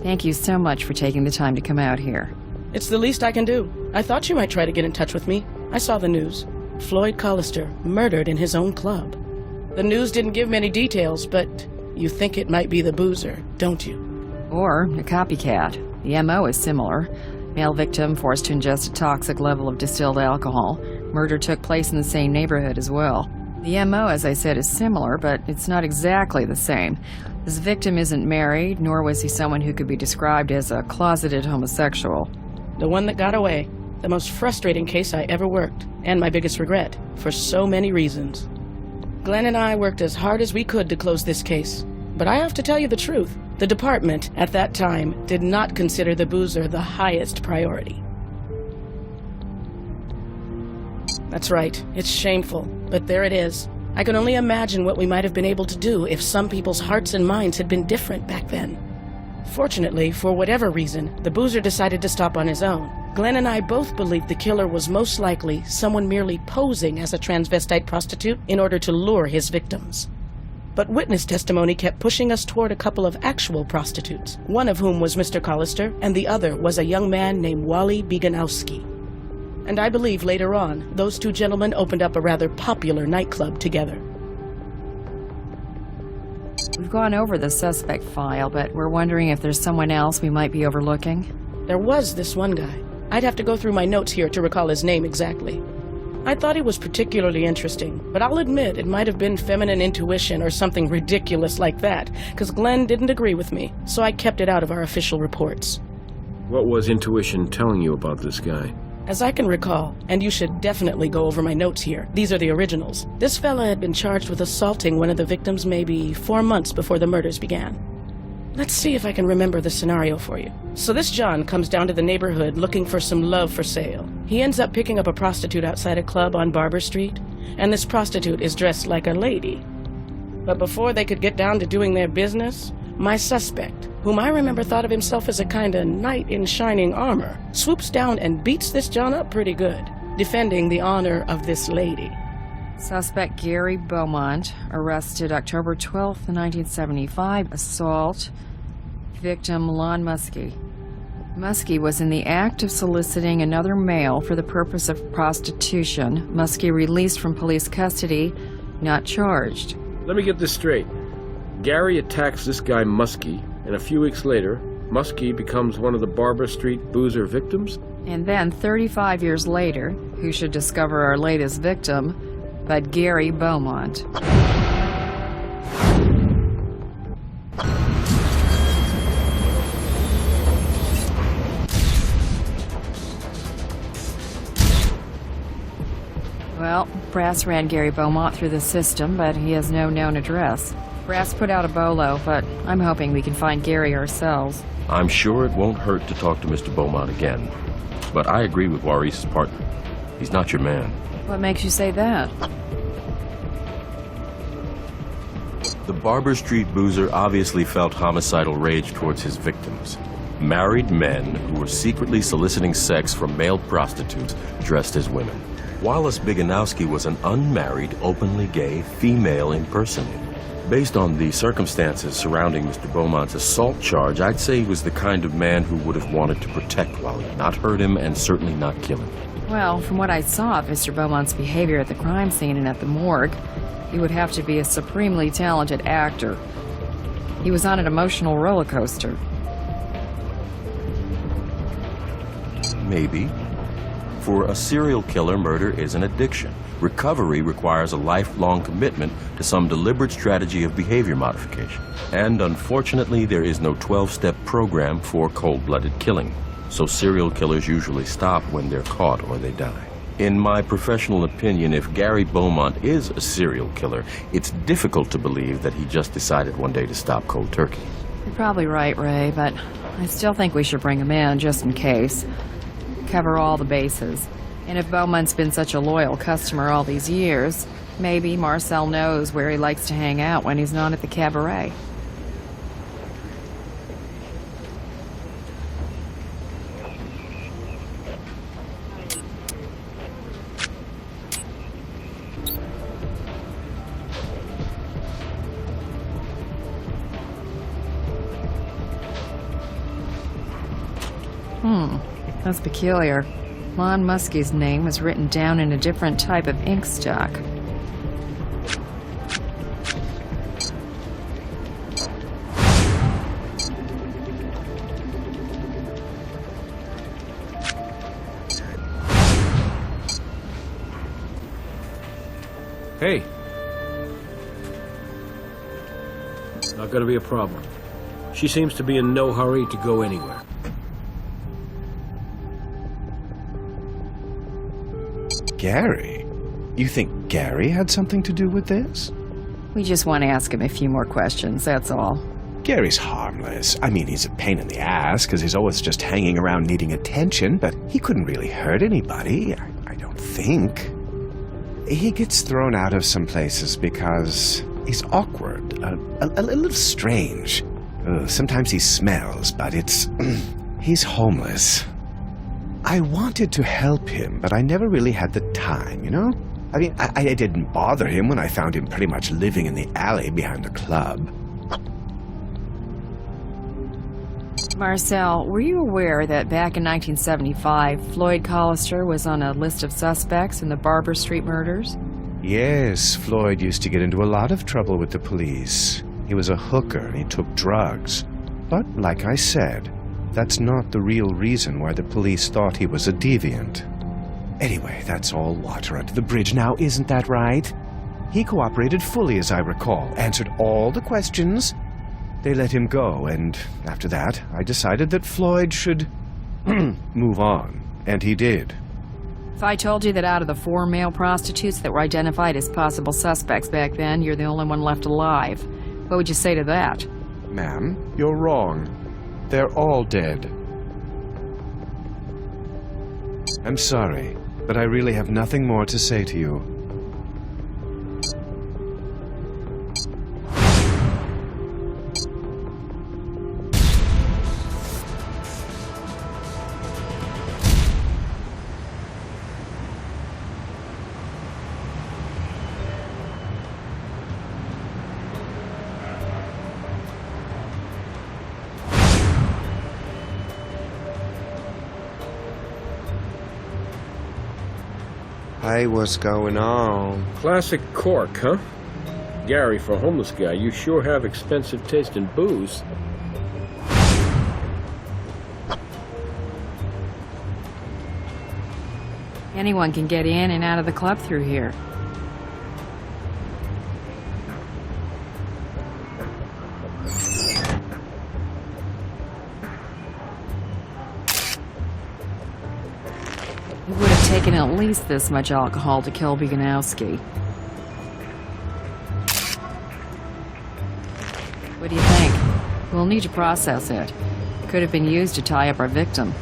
Thank you so much for taking the time to come out here. It's the least I can do. I thought you might try to get in touch with me. I saw the news. Floyd Collister, murdered in his own club. The news didn't give many details, but you think it might be the boozer, don't you? Or a copycat. The MO is similar. Male victim forced to ingest a toxic level of distilled alcohol. Murder took place in the same neighborhood as well. The MO, as I said, is similar, but it's not exactly the same. This victim isn't married, nor was he someone who could be described as a closeted homosexual. The one that got away. The most frustrating case I ever worked, and my biggest regret, for so many reasons. Glenn and I worked as hard as we could to close this case. But I have to tell you the truth. The department, at that time, did not consider the boozer the highest priority. That's right. It's shameful, but there it is. I can only imagine what we might have been able to do if some people's hearts and minds had been different back then. Fortunately, for whatever reason, the boozer decided to stop on his own. Glenn and I both believed the killer was most likely someone merely posing as a transvestite prostitute in order to lure his victims. But witness testimony kept pushing us toward a couple of actual prostitutes, one of whom was Mr. Collister, and the other was a young man named Wally Beganowski. And I believe later on, those two gentlemen opened up a rather popular nightclub together. We've gone over the suspect file, but we're wondering if there's someone else we might be overlooking. There was this one guy. I'd have to go through my notes here to recall his name exactly. I thought he was particularly interesting, but I'll admit it might have been feminine intuition or something ridiculous like that, because Glenn didn't agree with me, so I kept it out of our official reports. What was intuition telling you about this guy? As I can recall, and you should definitely go over my notes here, these are the originals. This fella had been charged with assaulting one of the victims maybe 4 months before the murders began. Let's see if I can remember the scenario for you. So this John comes down to the neighborhood looking for some love for sale. He ends up picking up a prostitute outside a club on Barber Street, and this prostitute is dressed like a lady. But before they could get down to doing their business, my suspect, whom I remember thought of himself as a kind of knight in shining armor, swoops down and beats this John up pretty good, defending the honor of this lady. Suspect Gary Beaumont, arrested October 12th, 1975, assault. Victim Lon Muskie. Muskie was in the act of soliciting another male for the purpose of prostitution. Muskie released from police custody, not charged. Let me get this straight. Gary attacks this guy Muskie, and a few weeks later, Muskie becomes one of the Barber Street boozer victims? And then, 35 years later, who should discover our latest victim but Gary Beaumont. Well, Brass ran Gary Beaumont through the system, but he has no known address. Brass put out a bolo, but I'm hoping we can find Gary ourselves. I'm sure it won't hurt to talk to Mr. Beaumont again. But I agree with Maurice's partner. He's not your man. What makes you say that? The Barber Street boozer obviously felt homicidal rage towards his victims. Married men who were secretly soliciting sex from male prostitutes dressed as women. Wallace Beganowski was an unmarried, openly gay female impersonator. Based on the circumstances surrounding Mr. Beaumont's assault charge, I'd say he was the kind of man who would have wanted to protect Wally, not hurt him and certainly not kill him. Well, from what I saw of Mr. Beaumont's behavior at the crime scene and at the morgue, he would have to be a supremely talented actor. He was on an emotional roller coaster. Maybe. For a serial killer, murder is an addiction. Recovery requires a lifelong commitment to some deliberate strategy of behavior modification. And unfortunately, there is no 12-step program for cold-blooded killing. So serial killers usually stop when they're caught or they die. In my professional opinion, if Gary Beaumont is a serial killer, it's difficult to believe that he just decided one day to stop cold turkey. You're probably right, Ray, but I still think we should bring him in just in case. Cover all the bases. And if Beaumont's been such a loyal customer all these years, maybe Marcel knows where he likes to hang out when he's not at the cabaret. That's peculiar. Lon Muskie's name was written down in a different type of ink stock. Hey. Not gonna be a problem. She seems to be in no hurry to go anywhere. Gary? You think Gary had something to do with this? We just want to ask him a few more questions, that's all. Gary's harmless. I mean, he's a pain in the ass because he's always just hanging around needing attention, but he couldn't really hurt anybody, I don't think. He gets thrown out of some places because he's awkward, a little strange. Sometimes he smells, but it's... he's homeless. I wanted to help him, but I never really had the time, you know? I mean, I didn't bother him when I found him pretty much living in the alley behind the club. Marcel, were you aware that back in 1975, Floyd Collister was on a list of suspects in the Barber Street murders? Yes, Floyd used to get into a lot of trouble with the police. He was a hooker and he took drugs. But, like I said, that's not the real reason why the police thought he was a deviant. Anyway, that's all water under the bridge now, isn't that right? He cooperated fully, as I recall, answered all the questions. They let him go, and after that, I decided that Floyd should move on, and he did. If I told you that out of the 4 male prostitutes that were identified as possible suspects back then, you're the only one left alive, what would you say to that? Ma'am, you're wrong. They're all dead. I'm sorry, but I really have nothing more to say to you. Hey, what's going on? Classic cork, huh? Gary, for a homeless guy, you sure have expensive taste in booze. Anyone can get in and out of the club through here. It would have taken at least this much alcohol to kill Buganowski. What do you think? We'll need to process it. Could have been used to tie up our victim.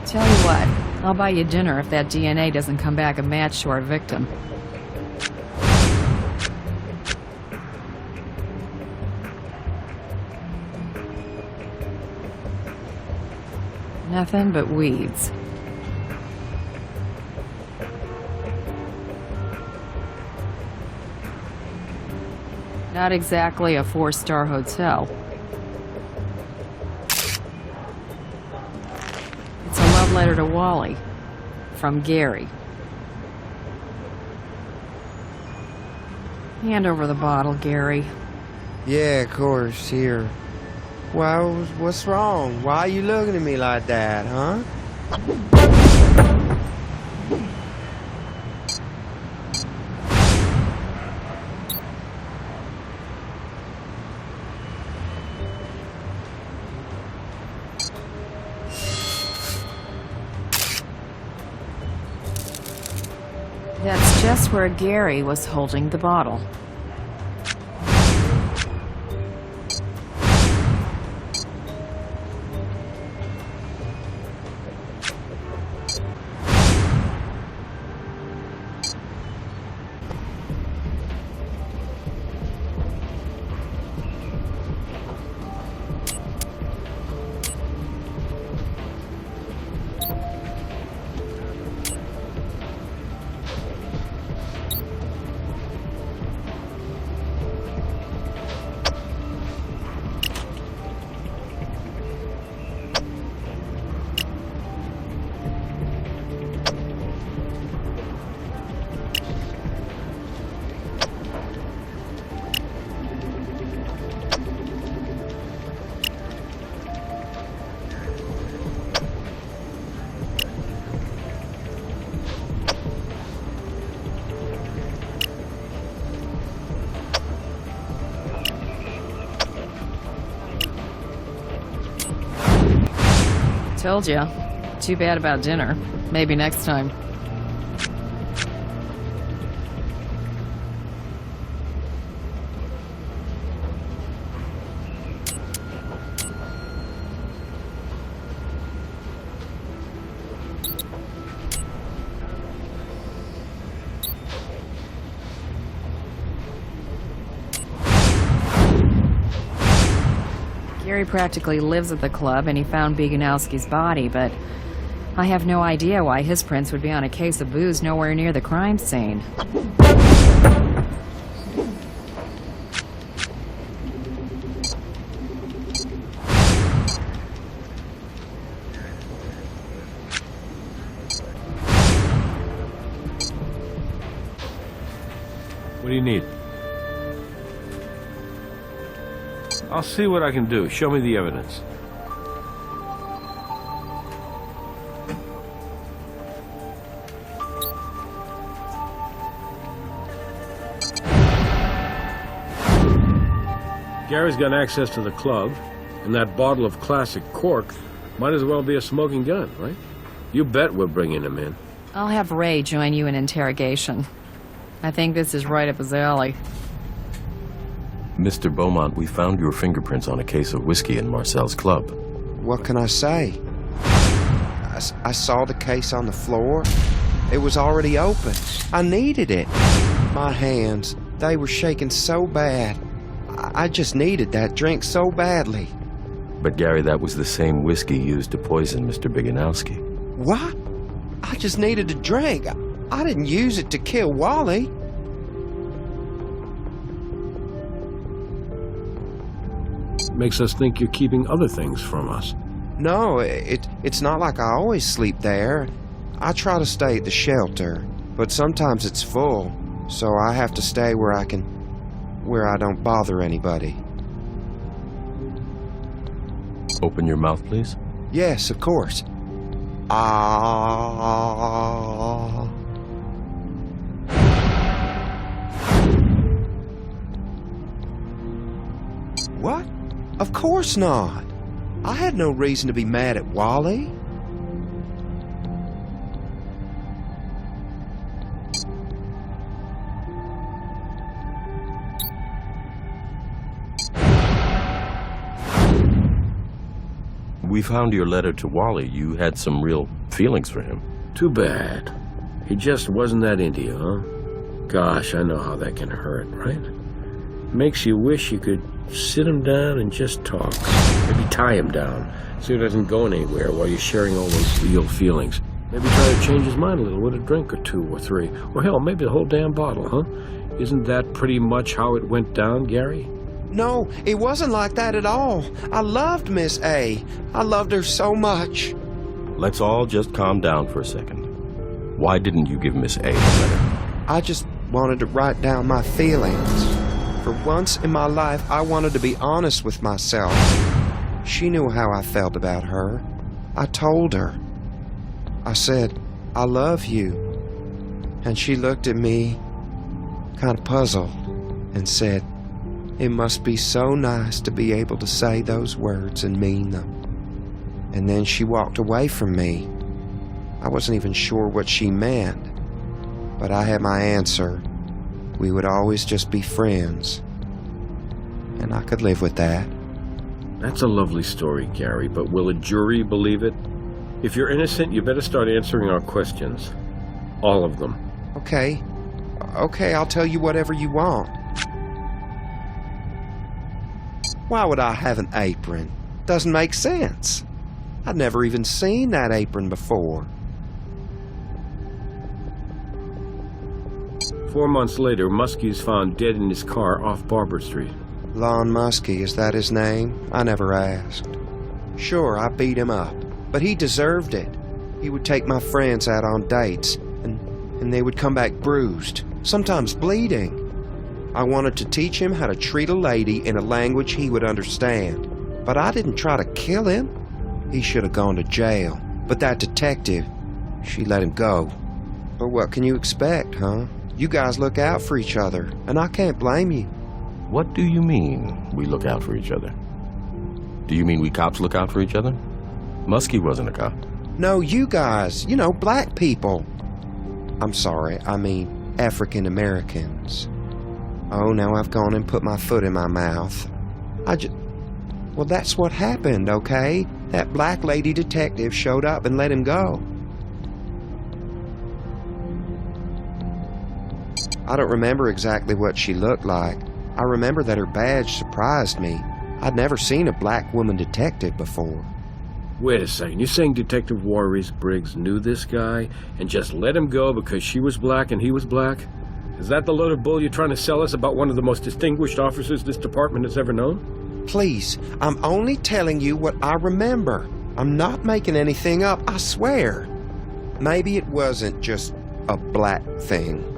Tell you what, I'll buy you dinner if that DNA doesn't come back a match to our victim. Nothing but weeds. Not exactly a 4-star hotel. It's a love letter to Wally. From Gary. Hand over the bottle, Gary. Yeah, of course, here. Well, what's wrong? Why are you looking at me like that, huh? That's just where Gary was holding the bottle. Told you. Too bad about dinner. Maybe next time. Gary practically lives at the club, and he found Bieganowski's body, but I have no idea why his prints would be on a case of booze nowhere near the crime scene. What do you need? I'll see what I can do. Show me the evidence. Gary's got access to the club, and that bottle of classic cork might as well be a smoking gun, right? You bet we're bringing him in. I'll have Ray join you in interrogation. I think this is right up his alley. Mr. Beaumont, we found your fingerprints on a case of whiskey in Marcel's club. What can I say? I saw the case on the floor. It was already open. I needed it. My hands, they were shaking so bad. I just needed that drink so badly. But Gary, that was the same whiskey used to poison Mr. Bieganowski. What? I just needed a drink. I didn't use it to kill Wally. Makes us think you're keeping other things from us. No, it's not like I always sleep there. I try to stay at the shelter, but sometimes it's full, so I have to stay where I don't bother anybody. Open your mouth, please. Yes, of course. What? Of course not. I had no reason to be mad at Wally. We found your letter to Wally. You had some real feelings for him. Too bad. He just wasn't that into you, huh? Gosh, I know how that can hurt, right? Makes you wish you could sit him down and just talk. Maybe tie him down so he doesn't go anywhere while you're sharing all those real feelings. Maybe try to change his mind a little with a drink or two or three. Or hell, maybe the whole damn bottle, huh? Isn't that pretty much how it went down, Gary? No, it wasn't like that at all. I loved Miss A. I loved her so much. Let's all just calm down for a second. Why didn't you give Miss A the letter? I just wanted to write down my feelings. For once in my life, I wanted to be honest with myself. She knew how I felt about her. I told her. I said, I love you. And she looked at me, kind of puzzled, and said, it must be so nice to be able to say those words and mean them. And then she walked away from me. I wasn't even sure what she meant, but I had my answer. We would always just be friends. And I could live with that. That's a lovely story, Gary, but will a jury believe it? If you're innocent, you better start answering our questions. All of them. Okay, I'll tell you whatever you want. Why would I have an apron? Doesn't make sense. I'd never even seen that apron before. 4 months later, Muskie's found dead in his car off Barber Street. Lon Muskie, is that his name? I never asked. Sure, I beat him up, but he deserved it. He would take my friends out on dates, and they would come back bruised, sometimes bleeding. I wanted to teach him how to treat a lady in a language he would understand, but I didn't try to kill him. He should have gone to jail, but that detective, she let him go. But what can you expect, huh? You guys look out for each other, and I can't blame you. What do you mean, we look out for each other? Do you mean we cops look out for each other? Muskie wasn't a cop. No, you guys. You know, black people. I'm sorry, I mean African Americans. Oh, now I've gone and put my foot in my mouth. Well, that's what happened, okay? That black lady detective showed up and let him go. I don't remember exactly what she looked like. I remember that her badge surprised me. I'd never seen a black woman detective before. Wait a second, you're saying Detective Warris Briggs knew this guy and just let him go because she was black and he was black? Is that the load of bull you're trying to sell us about one of the most distinguished officers this department has ever known? Please, I'm only telling you what I remember. I'm not making anything up, I swear. Maybe it wasn't just a black thing.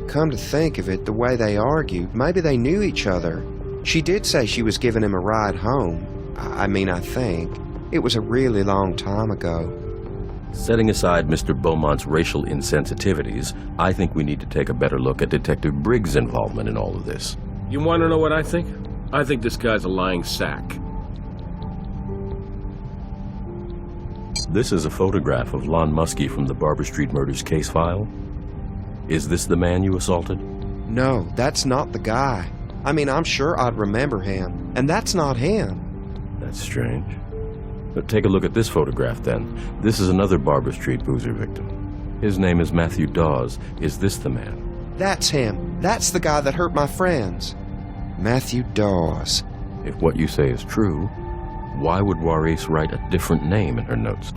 Come to think of it, the way they argued, maybe they knew each other. She did say she was giving him a ride home. I think. It was a really long time ago. Setting aside Mr. Beaumont's racial insensitivities, I think we need to take a better look at Detective Briggs' involvement in all of this. You want to know what I think? I think this guy's a lying sack. This is a photograph of Lon Muskie from the Barber Street murders case file. Is this the man you assaulted? No, that's not the guy. I'm sure I'd remember him, and that's not him. That's strange. But take a look at this photograph, then. This is another Barber Street boozer victim. His name is Matthew Dawes. Is this the man? That's him. That's the guy that hurt my friends. Matthew Dawes. If what you say is true, why would Warris write a different name in her notes?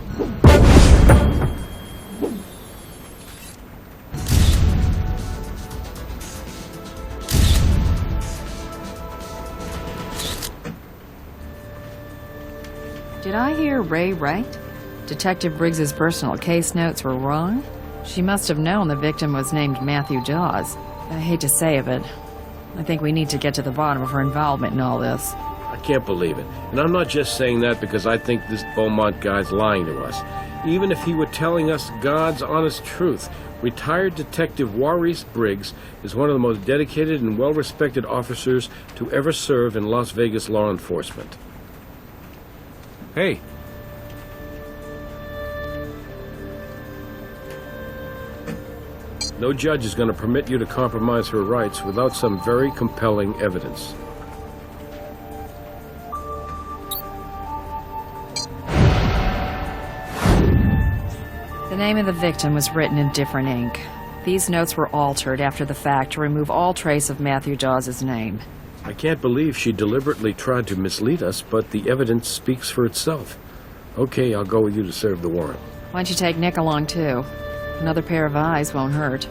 Did I hear Ray right? Detective Briggs's personal case notes were wrong? She must have known the victim was named Matthew Dawes. I hate to say it, but I think we need to get to the bottom of her involvement in all this. I can't believe it. And I'm not just saying that because I think this Beaumont guy's lying to us. Even if he were telling us God's honest truth, retired Detective Warris Briggs is one of the most dedicated and well-respected officers to ever serve in Las Vegas law enforcement. Hey. No judge is going to permit you to compromise her rights without some very compelling evidence. The name of the victim was written in different ink. These notes were altered after the fact to remove all trace of Matthew Dawes' name. I can't believe she deliberately tried to mislead us, but the evidence speaks for itself. Okay, I'll go with you to serve the warrant. Why don't you take Nick along, too? Another pair of eyes won't hurt.